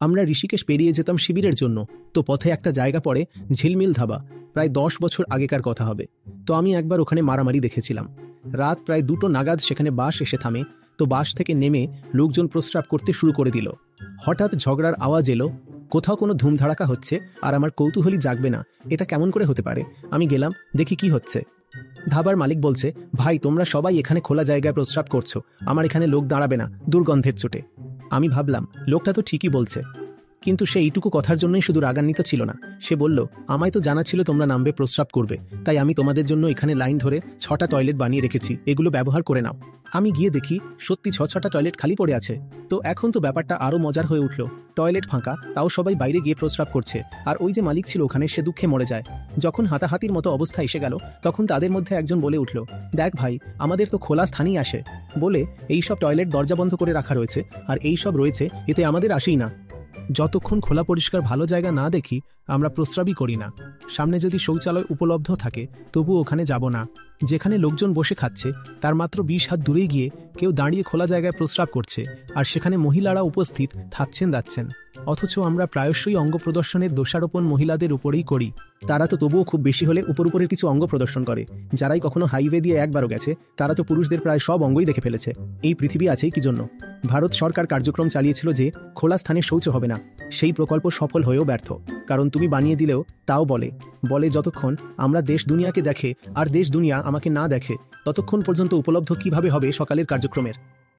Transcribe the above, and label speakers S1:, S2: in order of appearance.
S1: আমরা ঋষিকেশ পেরিয়ে যেতাম শিবিরের জন্য, তো পথে একটা জায়গা পড়ে ঝিলমিল ধাবা। প্রায় 10 বছর আগেকার কথা হবে। তো আমি একবার ওখানে মারামারি দেখেছিলাম। রাত প্রায় 2টো নাগাদ সেখানে বাস এসে থামে। তো বাস থেকে নেমে লোকজন প্রস্রাব করতে শুরু করে দিল। হঠাৎ ঝগড়ার আওয়াজ এলো, কোথাও কোনো ধুমধাড়াকা হচ্ছে, আর আমার কৌতূহলী জাগবে না এটা কেমন করে হতে পারে। আমি গেলাম, দেখি কি হচ্ছে। ধাবার মালিক বলছে, ভাই তোমরা সবাই এখানে খোলা জায়গায় প্রস্রাব করছো, আমার এখানে লোক দাঁড়াবে না দুর্গন্ধের চোটে। আমি ভাবলাম লোকটা তো ঠিকই বলছে, কিন্তু সে এইটুকু কথার জন্যই শুধু রাগান্বিত ছিল না। সে বলল, আমায় তো জানা ছিল তোমরা নামবে প্রস্রাব করবে, তাই আমি তোমাদের জন্য এখানে লাইন ধরে 6টা টয়লেট বানিয়ে রেখেছি, এগুলো ব্যবহার করে নাও। আমি গিয়ে দেখি সত্যি 6টা টয়লেট খালি পড়ে আছে। তো এখন তো ব্যাপারটা আরো মজার হয়ে উঠল। টয়লেট ফাঁকা, তাও সবাই বাইরে গিয়ে প্রস্রাব করছে, আর ওই যে মালিক ছিল ওখানে সে দুঃখে মরে যায়। যখন হাতাহাতির মতো অবস্থা এসে গেল, তখন তাদের মধ্যে একজন বলে উঠল, দেখ ভাই, আমাদের তো খোলা স্থানই আসে, বলে এইসব টয়লেট দরজা বন্ধ করে রাখা রয়েছে, আর এই সব রয়েছে, এতে আমাদের আসেই না। যতক্ষণ খোলা পরিষ্কার ভালো জায়গা না দেখি আমরা প্রস্রাবই করি না। সামনে যদি শৌচালয় উপলব্ধ থাকে তবু ওখানে যাব না। যেখানে লোকজন বসে খাচ্ছে তার মাত্র 20 হাত দূরে গিয়ে কেউ দাঁড়িয়ে খোলা জায়গায় প্রস্রাব করছে, আর সেখানে মহিলারা উপস্থিত থাকছেন যাচ্ছেন। অথচ আমরা প্রায়শই অঙ্গ প্রদর্শনের দোষারোপণ মহিলাদের উপরেই করি। তারা তো তবুও খুব বেশি হলে উপরের কিছু অঙ্গ প্রদর্শন করে। যারাই কখনো হাইওয়ে দিয়ে একবারও গেছে তারা তো পুরুষদের প্রায় সব অঙ্গই দেখে ফেলেছে। এই পৃথিবী আছেই কি জন্য? ভারত সরকার কার্যক্রম চালিয়েছিল যে খোলা স্থানে শৌচ হবে না। সেই প্রকল্প সফল হয়েও ব্যর্থ, কারণ তুমি বানিয়ে দিলেও তাও বলে যতক্ষণ আমরা দেশ দুনিয়াকে দেখে আর দেশ দুনিয়া আমাকে না দেখে, ততক্ষণ পর্যন্ত উপলব্ধ কিভাবে হবে সকালের কার্যক্রমের।